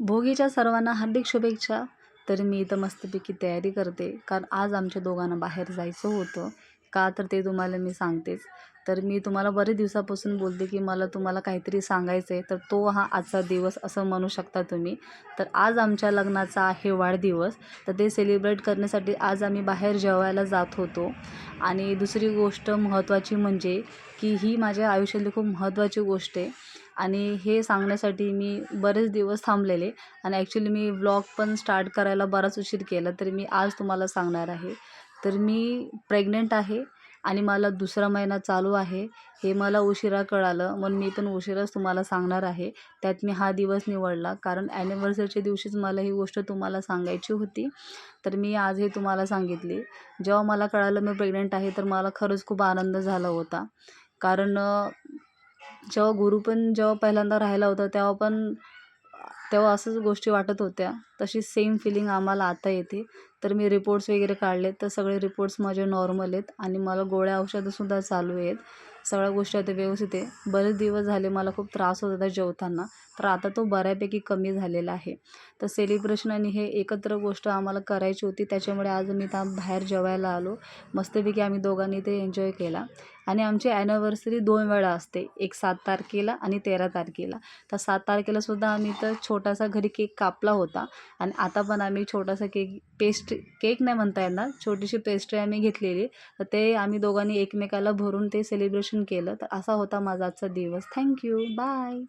भोगीच्या सर्वांना हार्दिक शुभेच्छा. तर मी इथं मस्तपैकी तयारी करते, कारण आज आमच्या दोघांना बाहेर जायचं होतं. का तर ते तुम्हाला मी सांगतेच. तर मी तुम्हाला बरेच दिवसापासून बोलते की मला तुम्हाला काहीतरी सांगायचं आहे, तर तो हा आजचा दिवस असं म्हणू शकता तुम्ही. तर आज आमच्या लग्नाचा आहे वाढदिवस, तर ते सेलिब्रेट करण्यासाठी आज आम्ही बाहेर जेवायला जात होतो. आणि दुसरी गोष्ट महत्त्वाची म्हणजे की ही माझ्या आयुष्यातली खूप महत्त्वाची गोष्ट आहे. आणि हे सांगण्यासाठी मी बरेच दिवस थांबलेले आणि ॲक्च्युली मी व्लॉग पण स्टार्ट करायला बराच उशीर केला, तर मी आज तुम्हाला सांगणार आहे. तर मी प्रेग्नंट आहे आणि मला दुसरा महिना चालू आहे. हे मला उशिरा कळालं, म्हणून मी पण उशिराच तुम्हाला सांगणार आहे. त्यात मी हा दिवस निवडला, कारण ॲनिव्हर्सरीच्या दिवशीच मला ही गोष्ट तुम्हाला सांगायची होती. तर मी आज हे तुम्हाला सांगितली. जेव्हा मला कळालं मी प्रेग्नंट आहे, तर मला खरंच खूप आनंद झाला होता. कारण जेव्हा गुरु पण जेव्हा पहिल्यांदा राहिला होता, तेव्हा असंच गोष्टी वाटत होत्या. तशी सेम फिलिंग आम्हाला आता येते. तर मी रिपोर्ट्स वगैरे काढले, तर सगळे रिपोर्ट्स माझे नॉर्मल आहेत आणि मला गोळ्या औषधंसुद्धा चालू आहेत. सगळ्या गोष्टी आता व्यवस्थित आहे. बरेच दिवस झाले मला खूप त्रास होत होता जेवताना, तर आता तो बऱ्यापैकी कमी झालेला आहे. तर सेलिब्रेशन आणि हे एकत्र गोष्ट आम्हाला करायची होती, त्याच्यामुळे आज मी बाहेर जेवायला आलो. मस्तपैकी आम्ही दोघांनी ते एन्जॉय केला. आणि आमची ॲनिव्हर्सरी 2 वेळा असते, एक 7 तारखेला आणि 13 तारखेला. तर 7 तारखेलासुद्धा आम्ही तर छोटासा घरी केक कापला होता आणि आता पण आम्ही छोटासा केक नाही म्हणता येणार, छोटीशी पेस्ट्री आम्ही घेतलेली. तर ते आम्ही दोघांनी एकमेकाला भरून ते सेलिब्रेशन केलं. तर असा होता माझा आजचा दिवस. थँक्यू. बाय.